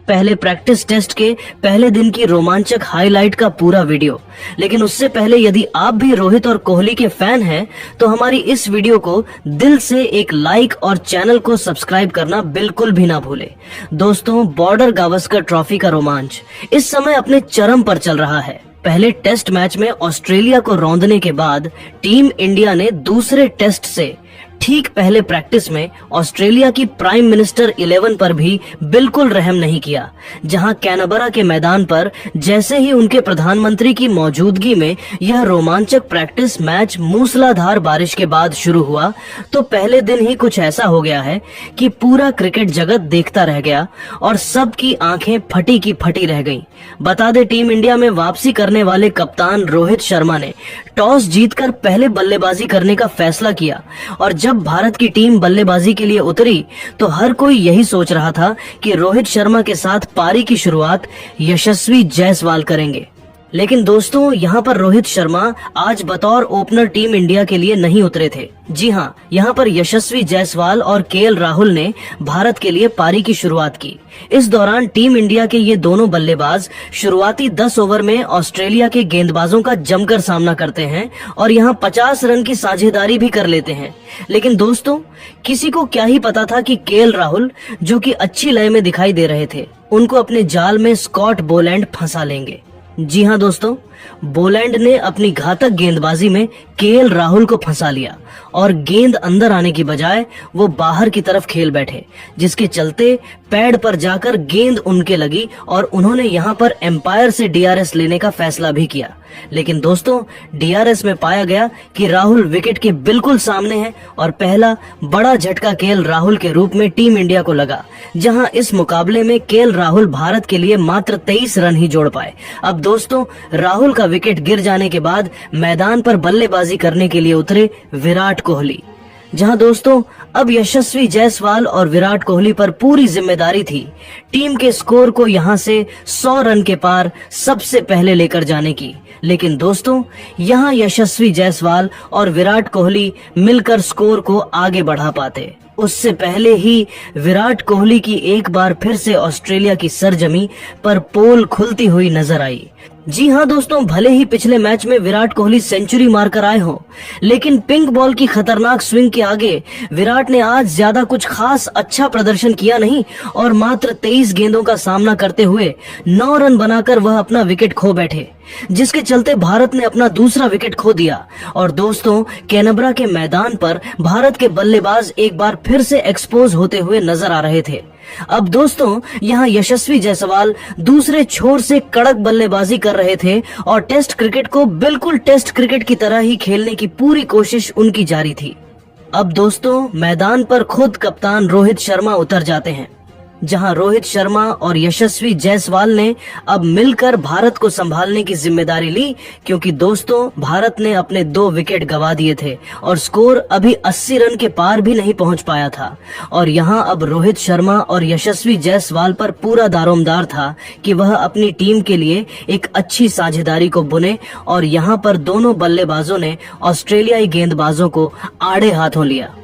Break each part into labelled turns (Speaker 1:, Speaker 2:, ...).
Speaker 1: पहले practice test के पहले दिन की रोमांचक हाईलाइट का पूरा वीडियो। लेकिन उससे पहले यदि आप भी रोहित और कोहली के फैन हैं तो हमारी इस वीडियो को दिल से एक लाइक और चैनल को सब्सक्राइब करना बिल्कुल भी ना भूले। दोस्तों, बॉर्डर गावस्कर ट्रॉफी का रोमांच इस समय अपने चरम पर चल रहा है। पहले टेस्ट मैच में ऑस्ट्रेलिया को रौंदने के बाद टीम इंडिया ने दूसरे टेस्ट से ठीक पहले प्रैक्टिस में ऑस्ट्रेलिया की प्राइम मिनिस्टर 11 पर भी बिल्कुल रहम नहीं किया, जहां कैनबरा के मैदान पर जैसे ही उनके प्रधानमंत्री की मौजूदगी में यह रोमांचक प्रैक्टिस मैच मूसलाधार बारिश के बाद शुरू हुआ तो पहले दिन ही कुछ ऐसा हो गया है कि पूरा क्रिकेट जगत देखता रह गया और सबकी आंखें फटी की फटी रह गईं। बता दे, टीम इंडिया में वापसी करने वाले कप्तान रोहित शर्मा ने टॉस जीतकर पहले बल्लेबाजी करने का फैसला किया और जब भारत की टीम बल्लेबाजी के लिए उतरी तो हर कोई यही सोच रहा था कि रोहित शर्मा के साथ पारी की शुरुआत यशस्वी जायसवाल करेंगे। लेकिन दोस्तों, यहाँ पर रोहित शर्मा आज बतौर ओपनर टीम इंडिया के लिए नहीं उतरे थे। जी हाँ, यहाँ पर यशस्वी जायसवाल और केएल राहुल ने भारत के लिए पारी की शुरुआत की। इस दौरान टीम इंडिया के ये दोनों बल्लेबाज शुरुआती 10 ओवर में ऑस्ट्रेलिया के गेंदबाजों का जमकर सामना करते हैं और यहाँ 50 रन की साझेदारी भी कर लेते हैं। लेकिन दोस्तों, किसी को क्या ही पता था कि केएल राहुल, जो कि अच्छी लय में दिखाई दे रहे थे, उनको अपने जाल में स्कॉट बोलैंड फंसा लेंगे। जी हाँ दोस्तों, बोलैंड ने अपनी घातक गेंदबाजी में केएल राहुल को फंसा लिया और गेंद अंदर आने की बजाय वो बाहर की तरफ खेल बैठे, जिसके चलते पैड पर जाकर गेंद उनके लगी और उन्होंने यहाँ पर एम्पायर से डीआरएस लेने का फैसला भी किया। लेकिन दोस्तों, डीआरएस में पाया गया कि राहुल विकेट के बिल्कुल सामने है और पहला बड़ा झटका केएल राहुल के रूप में टीम इंडिया को लगा, जहां इस मुकाबले में केएल राहुल भारत के लिए मात्र 23 रन ही जोड़ पाए। अब दोस्तों, राहुल का विकेट गिर जाने के बाद मैदान पर बल्लेबाजी करने के लिए उतरे विराट कोहली, जहां दोस्तों अब यशस्वी जायसवाल और विराट कोहली पर पूरी जिम्मेदारी थी टीम के स्कोर को यहां से 100 रन के पार सबसे पहले लेकर जाने की। लेकिन दोस्तों, यहां यशस्वी जायसवाल और विराट कोहली मिलकर स्कोर को आगे बढ़ा पाते उससे पहले ही विराट कोहली की एक बार फिर से ऑस्ट्रेलिया की सरजमी पर पोल खुलती हुई नजर आई। जी हाँ दोस्तों, भले ही पिछले मैच में विराट कोहली सेंचुरी मारकर आए हो, लेकिन पिंक बॉल की खतरनाक स्विंग के आगे विराट ने आज ज्यादा कुछ खास अच्छा प्रदर्शन किया नहीं और मात्र 23 गेंदों का सामना करते हुए 9 रन बनाकर वह अपना विकेट खो बैठे, जिसके चलते भारत ने अपना दूसरा विकेट खो दिया। और दोस्तों, कैनबरा के मैदान पर भारत के बल्लेबाज एक बार फिर से एक्सपोज होते हुए नजर आ रहे थे। अब दोस्तों, यहाँ यशस्वी जायसवाल दूसरे छोर से कड़क बल्लेबाजी कर रहे थे और टेस्ट क्रिकेट को बिल्कुल टेस्ट क्रिकेट की तरह ही खेलने की पूरी कोशिश उनकी जारी थी। अब दोस्तों, मैदान पर खुद कप्तान रोहित शर्मा उतर जाते हैं, जहां रोहित शर्मा और यशस्वी जायसवाल ने अब मिलकर भारत को संभालने की जिम्मेदारी ली, क्योंकि दोस्तों भारत ने अपने 2 विकेट गवा दिए थे और स्कोर अभी 80 रन के पार भी नहीं पहुंच पाया था। और यहां अब रोहित शर्मा और यशस्वी जायसवाल पर पूरा दारोमदार था कि वह अपनी टीम के लिए एक अच्छी साझेदारी को बुने और यहां पर दोनों बल्लेबाजों ने ऑस्ट्रेलियाई गेंदबाजों को आड़े हाथों लिया।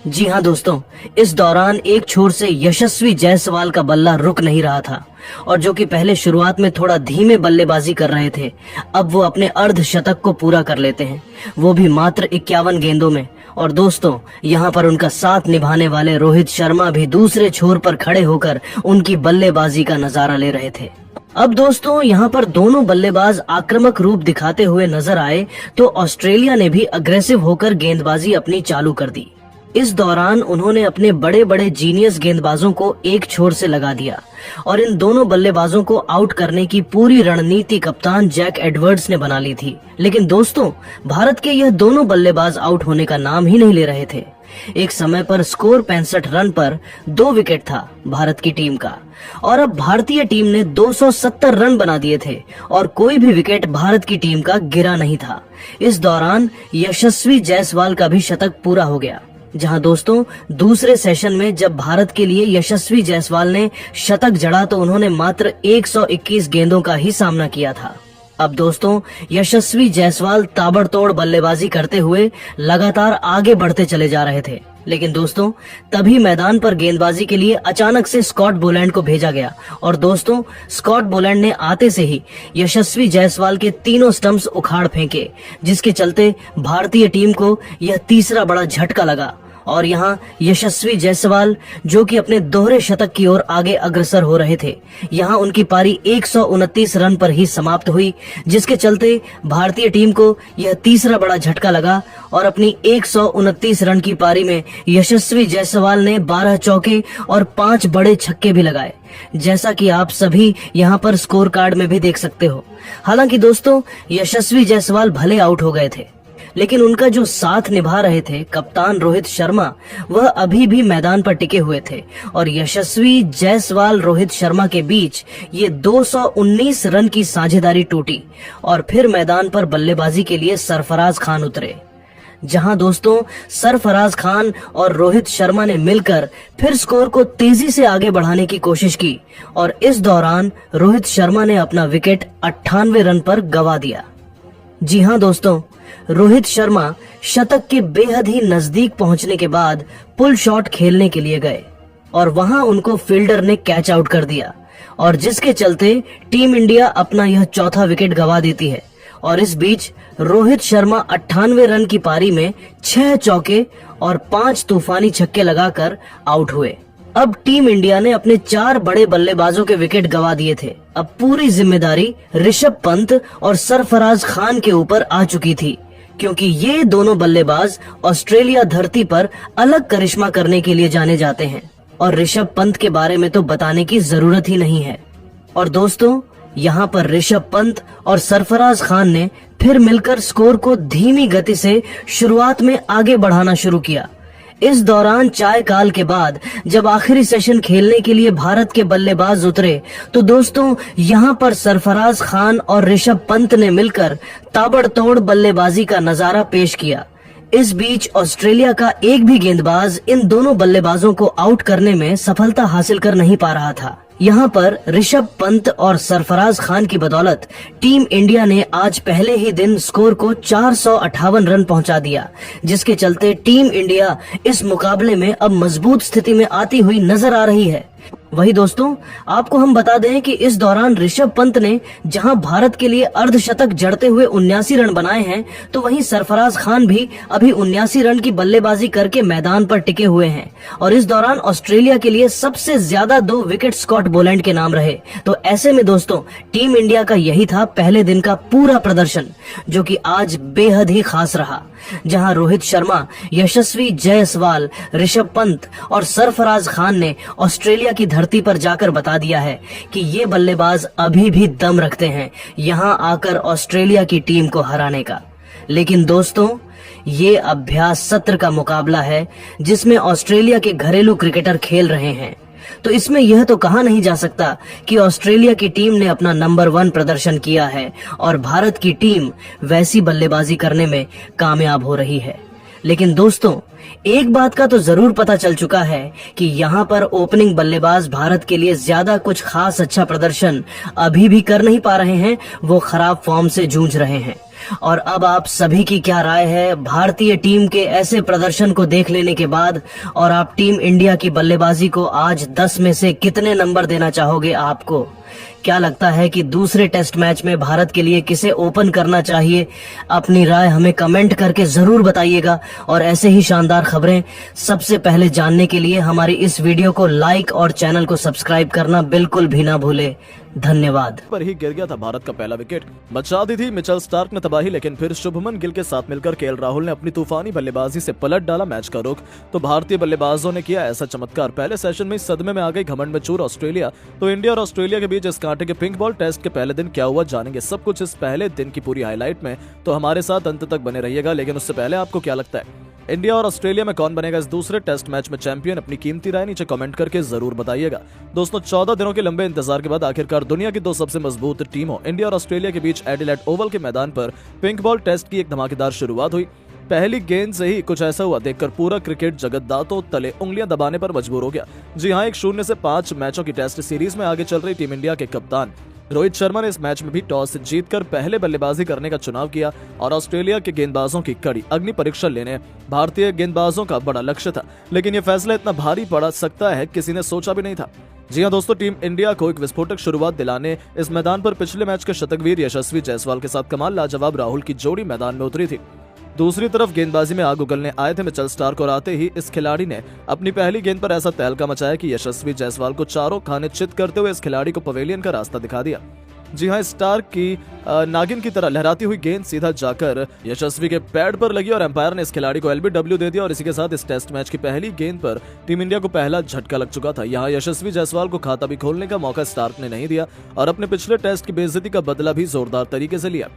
Speaker 1: जी हाँ दोस्तों, इस दौरान एक छोर से यशस्वी जायसवाल का बल्ला रुक नहीं रहा था और जो कि पहले शुरुआत में थोड़ा धीमे बल्लेबाजी कर रहे थे, अब वो अपने अर्धशतक को पूरा कर लेते हैं, वो भी मात्र 51 गेंदों में। और दोस्तों, यहाँ पर उनका साथ निभाने वाले रोहित शर्मा भी दूसरे छोर पर खड़े होकर उनकी बल्लेबाजी का नजारा ले रहे थे। अब दोस्तों, यहाँ पर दोनों बल्लेबाज आक्रामक रूप दिखाते हुए नजर आए तो ऑस्ट्रेलिया ने भी अग्रेसिव होकर गेंदबाजी अपनी चालू कर दी। इस दौरान उन्होंने अपने बड़े बड़े जीनियस गेंदबाजों को एक छोर से लगा दिया और इन दोनों बल्लेबाजों को आउट करने की पूरी रणनीति कप्तान जैक एडवर्ड्स ने बना ली थी। लेकिन दोस्तों, भारत के यह दोनों बल्लेबाज आउट होने का नाम ही नहीं ले रहे थे। एक समय पर स्कोर 65 रन पर 2 विकेट था भारत की टीम का और अब भारतीय टीम ने 270 रन बना दिए थे और कोई भी विकेट भारत की टीम का गिरा नहीं था। इस दौरान यशस्वी जायसवाल का भी शतक पूरा हो गया, जहां दोस्तों दूसरे सेशन में जब भारत के लिए यशस्वी जायसवाल ने शतक जड़ा तो उन्होंने मात्र 121 गेंदों का ही सामना किया था। अब दोस्तों यशस्वी जायसवाल ताबड़तोड़ बल्लेबाजी करते हुए लगातार आगे बढ़ते चले जा रहे थे, लेकिन दोस्तों तभी मैदान पर गेंदबाजी के लिए अचानक से स्कॉट बोलैंड को भेजा गया और दोस्तों स्कॉट बोलैंड ने आते से ही यशस्वी जायसवाल के तीनों स्टंप्स उखाड़ फेंके, जिसके चलते भारतीय टीम को यह तीसरा बड़ा झटका लगा और यहाँ यशस्वी जायसवाल जो कि अपने दोहरे शतक की ओर आगे अग्रसर हो रहे थे, यहाँ उनकी पारी 129 रन पर ही समाप्त हुई, जिसके चलते भारतीय टीम को यह तीसरा बड़ा झटका लगा और अपनी 129 रन की पारी में यशस्वी जायसवाल ने 12 चौके और 5 बड़े छक्के भी लगाए, जैसा कि आप सभी यहाँ पर स्कोर कार्ड में भी देख सकते हो। हालांकि दोस्तों यशस्वी जायसवाल भले आउट हो गए थे, लेकिन उनका जो साथ निभा रहे थे कप्तान रोहित शर्मा, वह अभी भी मैदान पर टिके हुए थे और यशस्वी जायसवाल रोहित शर्मा के बीच ये 219 रन की साझेदारी टूटी और फिर मैदान पर बल्लेबाजी के लिए सरफराज खान उतरे, जहां दोस्तों सरफराज खान और रोहित शर्मा ने मिलकर फिर स्कोर को तेजी से आगे बढ़ाने की कोशिश की और इस दौरान रोहित शर्मा ने अपना विकेट 98 रन पर गंवा दिया। जी हां दोस्तों, रोहित शर्मा शतक के बेहद ही नजदीक पहुंचने के बाद पुल शॉट खेलने के लिए गए और वहां उनको फील्डर ने कैच आउट कर दिया और जिसके चलते टीम इंडिया अपना यह चौथा विकेट गंवा देती है। और इस बीच रोहित शर्मा 98 रन की पारी में 6 चौके और 5 तूफानी छक्के लगाकर आउट हुए। अब टीम इंडिया ने अपने 4 बड़े बल्लेबाजों के विकेट गंवा दिए थे। अब पूरी जिम्मेदारी ऋषभ पंत और सरफराज खान के ऊपर आ चुकी थी, क्योंकि ये दोनों बल्लेबाज ऑस्ट्रेलिया धरती पर अलग करिश्मा करने के लिए जाने जाते हैं और ऋषभ पंत के बारे में तो बताने की जरूरत ही नहीं है। और दोस्तों यहाँ पर ऋषभ पंत और सरफराज खान ने फिर मिलकर स्कोर को धीमी गति से शुरुआत में आगे बढ़ाना शुरू किया। इस दौरान चाय काल के बाद जब आखिरी सेशन खेलने के लिए भारत के बल्लेबाज उतरे तो दोस्तों यहाँ पर सरफराज खान और ऋषभ पंत ने मिलकर ताबड़तोड़ बल्लेबाजी का नजारा पेश किया। इस बीच ऑस्ट्रेलिया का एक भी गेंदबाज इन दोनों बल्लेबाजों को आउट करने में सफलता हासिल कर नहीं पा रहा था। यहाँ पर ऋषभ पंत और सरफराज खान की बदौलत टीम इंडिया ने आज पहले ही दिन स्कोर को 458 रन पहुंचा दिया, जिसके चलते टीम इंडिया इस मुकाबले में अब मजबूत स्थिति में आती हुई नजर आ रही है। वही दोस्तों आपको हम बता दें कि इस दौरान ऋषभ पंत ने जहां भारत के लिए अर्धशतक जड़ते हुए 79 रन बनाए हैं, तो वहीं सरफराज खान भी अभी 79 रन की बल्लेबाजी करके मैदान पर टिके हुए हैं और इस दौरान ऑस्ट्रेलिया के लिए सबसे ज्यादा 2 विकेट स्कॉट बोलैंड के नाम रहे। तो ऐसे में दोस्तों टीम इंडिया का यही था पहले दिन का पूरा प्रदर्शन, जो कि आज बेहद ही खास रहा, जहां रोहित शर्मा, यशस्वी जायसवाल, ऋषभ पंत और सरफराज खान ने ऑस्ट्रेलिया की धरती पर जाकर बता दिया है कि ये बल्लेबाज अभी भी दम रखते हैं यहां आकर ऑस्ट्रेलिया की टीम को हराने का। लेकिन दोस्तों ये अभ्यास सत्र का मुकाबला है जिसमें ऑस्ट्रेलिया के घरेलू क्रिकेटर खेल रहे हैं, तो इसमें यह तो कहा नहीं जा सकता कि ऑस्ट्रेलिया की टीम ने अपना नंबर 1 प्रदर्शन किया है और भारत की टीम वैसी बल्लेबाजी करने में कामयाब हो रही है। लेकिन दोस्तों एक बात का तो जरूर पता चल चुका है कि यहाँ पर ओपनिंग बल्लेबाज भारत के लिए ज्यादा कुछ खास अच्छा प्रदर्शन अभी भी कर नहीं पा रहे हैं, वो खराब फॉर्म से जूझ रहे हैं। और अब आप सभी की क्या राय है भारतीय टीम के ऐसे प्रदर्शन को देख लेने के बाद, और आप टीम इंडिया की बल्लेबाजी को आज 10 में से कितने नंबर देना चाहोगे? आपको क्या लगता है कि दूसरे टेस्ट मैच में भारत के लिए किसे ओपन करना चाहिए? अपनी राय हमें कमेंट करके जरूर बताइएगा और ऐसे ही शानदार खबरें सबसे पहले जानने के लिए हमारी इस वीडियो को लाइक और चैनल को सब्सक्राइब करना बिल्कुल भी ना भूले। धन्यवाद।
Speaker 2: पर ही गिर गया था भारत का पहला विकेट, मचा दी थी मिचेल स्टार्क ने तबाही, लेकिन फिर शुभमन गिल के साथ मिलकर केएल राहुल ने अपनी तूफानी बल्लेबाजी से पलट डाला मैच का रुख। तो भारतीय बल्लेबाजों ने किया ऐसा चमत्कार, पहले सेशन में सदमे में आ गई घमंड में चूर ऑस्ट्रेलिया। तो इंडिया और ऑस्ट्रेलिया के बीच इस कांटे के पिंक बॉल टेस्ट के पहले दिन क्या हुआ जानेंगे सब कुछ इस पहले दिन की पूरी हाईलाइट में, तो हमारे साथ अंत तक बने रहिएगा। लेकिन उससे पहले आपको क्या लगता है इंडिया और ऑस्ट्रेलिया में कौन बनेगा इस दूसरे टेस्ट मैच में चैंपियन? अपनी कीमती राय नीचे कमेंट करके जरूर बताइएगा। दोस्तों 14 दिनों के लंबे इंतजार के बाद आखिरकार दुनिया की 2 सबसे मजबूत टीमों इंडिया और ऑस्ट्रेलिया के बीच एडिलेड ओवल के मैदान पर पिंक बॉल टेस्ट की एक धमाकेदार शुरुआत हुई। पहली गेंद से ही कुछ ऐसा हुआ देखकर पूरा क्रिकेट जगत दांतों तले उंगलियां दबाने पर मजबूर हो गया। जी हां, 1-0 से 5 मैचों की टेस्ट सीरीज में आगे चल रही टीम इंडिया के कप्तान रोहित शर्मा ने इस मैच में भी टॉस जीतकर पहले बल्लेबाजी करने का चुनाव किया और ऑस्ट्रेलिया के गेंदबाजों की कड़ी अग्नि परीक्षा लेने भारतीय गेंदबाजों का बड़ा लक्ष्य था। लेकिन यह फैसला इतना भारी पड़ सकता है किसी ने सोचा भी नहीं था। जी हां दोस्तों, टीम इंडिया को एक विस्फोटक शुरुआत दिलाने इस मैदान पर पिछले मैच के शतकवीर यशस्वी जायसवाल के साथ कमाल लाजवाब राहुल की जोड़ी मैदान में उतरी थी। दूसरी तरफ गेंदबाजी में आग उगलने आए थे मिचेल स्टार्क और आते ही इस खिलाड़ी ने अपनी पहली गेंद पर ऐसा तहलका मचाया कि यशस्वी जायसवाल को चारों खाने चित करते हुए इस खिलाड़ी को पवेलियन का रास्ता दिखा दिया। जी हां, स्टार्क की नागिन की तरह लहराती हुई गेंद सीधा जाकर यशस्वी के पैड पर लगी और एम्पायर ने इस खिलाड़ी को एलबीडब्ल्यू दे दिया और इसी के साथ इस टेस्ट मैच की पहली गेंद पर टीम इंडिया को पहला झटका लग चुका था। यहां यशस्वी जायसवाल को खाता भी खोलने का मौका स्टार्क ने नहीं दिया और अपने पिछले टेस्ट की बेइज्जती का बदला भी जोरदार तरीके से लिया।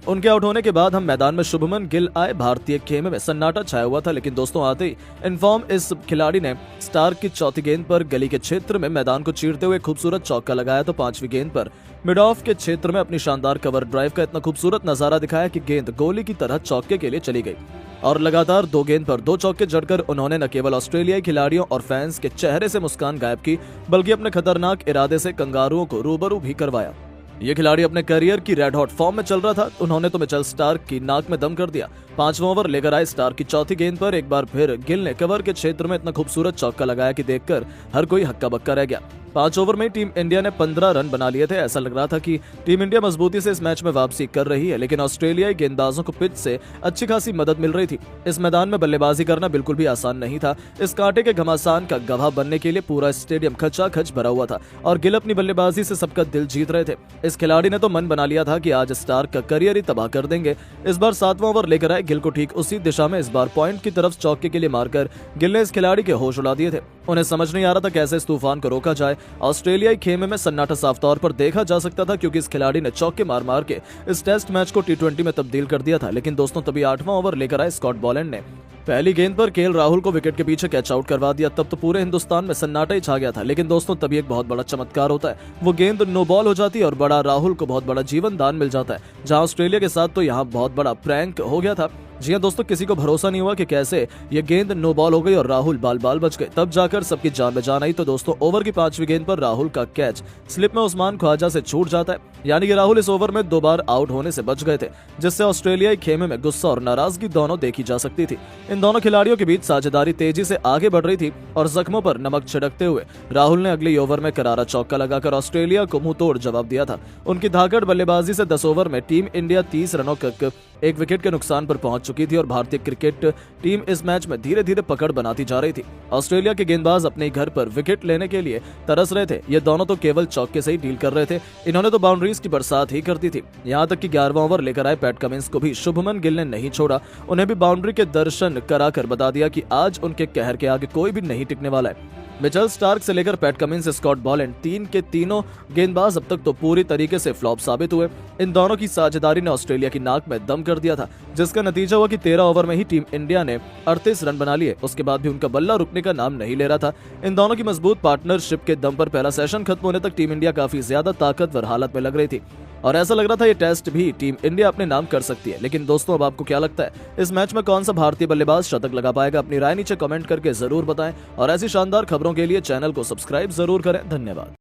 Speaker 2: उनके आउट होने के बाद हम मैदान में शुभमन गिल आए। भारतीय खेमे में सन्नाटा छाया हुआ था, लेकिन दोस्तों आते ही इनफॉर्म इस खिलाड़ी ने स्टार्क की चौथी गेंद पर गली के क्षेत्र में मैदान को चीरते हुए खूबसूरत चौका लगाया तो पांचवी गेंद पर मिड ऑफ के क्षेत्र में अपनी शानदार कवर ड्राइव का इतना खूबसूरत नजारा दिखाया कि गेंद गोली की तरह चौके के लिए चली गई और लगातार 2 गेंद पर 2 चौके जड़कर उन्होंने न केवल ऑस्ट्रेलियाई खिलाड़ियों और फैंस के चेहरे से मुस्कान गायब की, बल्कि अपने खतरनाक इरादे से कंगारुओं को रूबरू भी करवाया। ये खिलाड़ी अपने करियर की रेड हॉट फॉर्म में चल रहा था। उन्होंने तो मिचेल स्टार्क की नाक में दम कर दिया। 5वां ओवर लेकर आए स्टार्क की चौथी गेंद पर एक बार फिर गिल ने कवर के क्षेत्र में इतना खूबसूरत चौका लगाया कि देखकर हर कोई हक्का बक्का रह गया। 5 ओवर में टीम इंडिया ने 15 रन बना लिए थे। ऐसा लग रहा था कि टीम इंडिया मजबूती से इस मैच में वापसी कर रही है, लेकिन ऑस्ट्रेलियाई गेंदबाजों को पिच से अच्छी खासी मदद मिल रही थी। इस मैदान में बल्लेबाजी करना बिल्कुल भी आसान नहीं था। इस कांटे के घमासान का गवाह बनने के लिए पूरा स्टेडियम खचाखच भरा हुआ था और गिल अपनी बल्लेबाजी से सबका दिल जीत रहे थे। इस खिलाड़ी ने तो मन बना लिया था कि आज स्टार्क का करियर ही तबाह कर देंगे। इस बार 7वां ओवर लेकर आए गिल को ठीक उसी दिशा में इस बार पॉइंट की तरफ चौके के लिए मारकर गिल ने इस खिलाड़ी के होश उड़ा दिए थे। उन्हें समझ नहीं आ रहा था कैसे इस तूफान को रोका जाए। ऑस्ट्रेलियाई खेमे में सन्नाटा साफ तौर पर देखा जा सकता था, क्योंकि इस खिलाड़ी ने चौके मार मार के इस टेस्ट मैच को T20 में तब्दील कर दिया था। लेकिन दोस्तों तभी 8वां ओवर लेकर आए स्कॉट बॉलैंड ने पहली गेंद पर केएल राहुल को विकेट के पीछे कैच आउट करवा दिया। तब तो पूरे हिंदुस्तान में सन्नाटा ही छा गया था। लेकिन दोस्तों तभी एक बहुत बड़ा चमत्कार होता है। वो गेंद नो बॉल हो जाती है और बड़ा राहुल को बहुत बड़ा जीवन दान मिल जाता है। जहां ऑस्ट्रेलिया के साथ तो यहाँ बहुत बड़ा प्रैंक हो गया था। जी हां दोस्तों, किसी को भरोसा नहीं हुआ कि कैसे ये गेंद नो बॉल हो गई और राहुल बाल बाल बच गए। तब जाकर सबकी जान में जान आई। तो दोस्तों ओवर की 5वीं गेंद पर राहुल का कैच स्लिप में उस्मान ख्वाजा से छूट जाता है। यानी कि राहुल इस ओवर में 2 बार आउट होने से बच गए थे, जिससे ऑस्ट्रेलियाई खेमे में गुस्सा और नाराजगी दोनों देखी जा सकती थी। इन दोनों खिलाड़ियों के बीच साझेदारी तेजी से आगे बढ़ रही थी और जख्मों पर नमक छिड़कते हुए राहुल ने अगले ओवर में करारा चौका लगाकर ऑस्ट्रेलिया को मुंह तोड़ जवाब दिया था। उनकी धाकड़ बल्लेबाजी से 10 ओवर में टीम इंडिया 30 रनों तक 1 विकेट के नुकसान पर पहुंच चुकी थी और भारतीय क्रिकेट टीम इस मैच में धीरे धीरे पकड़ बनाती जा रही थी। ऑस्ट्रेलिया के गेंदबाज अपने घर पर विकेट लेने के लिए तरस रहे थे। ये दोनों तो केवल चौके से ही डील कर रहे थे। इन्होंने तो बाउंड्रीज की बरसात ही कर दी थी। यहाँ तक कि 11वां ओवर लेकर आए पैट कमिंस को भी शुभमन गिल ने नहीं छोड़ा। उन्हें भी बाउंड्री के दर्शन कराकर बता दिया कि आज उनके कहर के आगे कोई भी नहीं टिकने वाला है। मिचेल स्टार्क से लेकर पैट कमिंस, स्कॉट बॉलैंड, 3 के तीनों गेंदबाज अब तक तो पूरी तरीके से फ्लॉप साबित हुए। इन दोनों की साझेदारी ने ऑस्ट्रेलिया की नाक में दम कर दिया था, जिसका नतीजा हुआ कि 13 ओवर में ही टीम इंडिया ने 38 रन बना लिए। उसके बाद भी उनका बल्ला रुकने का नाम नहीं ले रहा था। इन दोनों की मजबूत पार्टनरशिप के दम पर पहला सेशन खत्म होने तक टीम इंडिया काफी ज्यादा ताकतवर हालत में लग रही थी और ऐसा लग रहा था ये टेस्ट भी टीम इंडिया अपने नाम कर सकती है। लेकिन दोस्तों अब आपको क्या लगता है, इस मैच में कौन सा भारतीय बल्लेबाज शतक लगा पाएगा? अपनी राय नीचे कमेंट करके जरूर बताएं और ऐसी शानदार खबरों के लिए चैनल को सब्सक्राइब जरूर करें। धन्यवाद।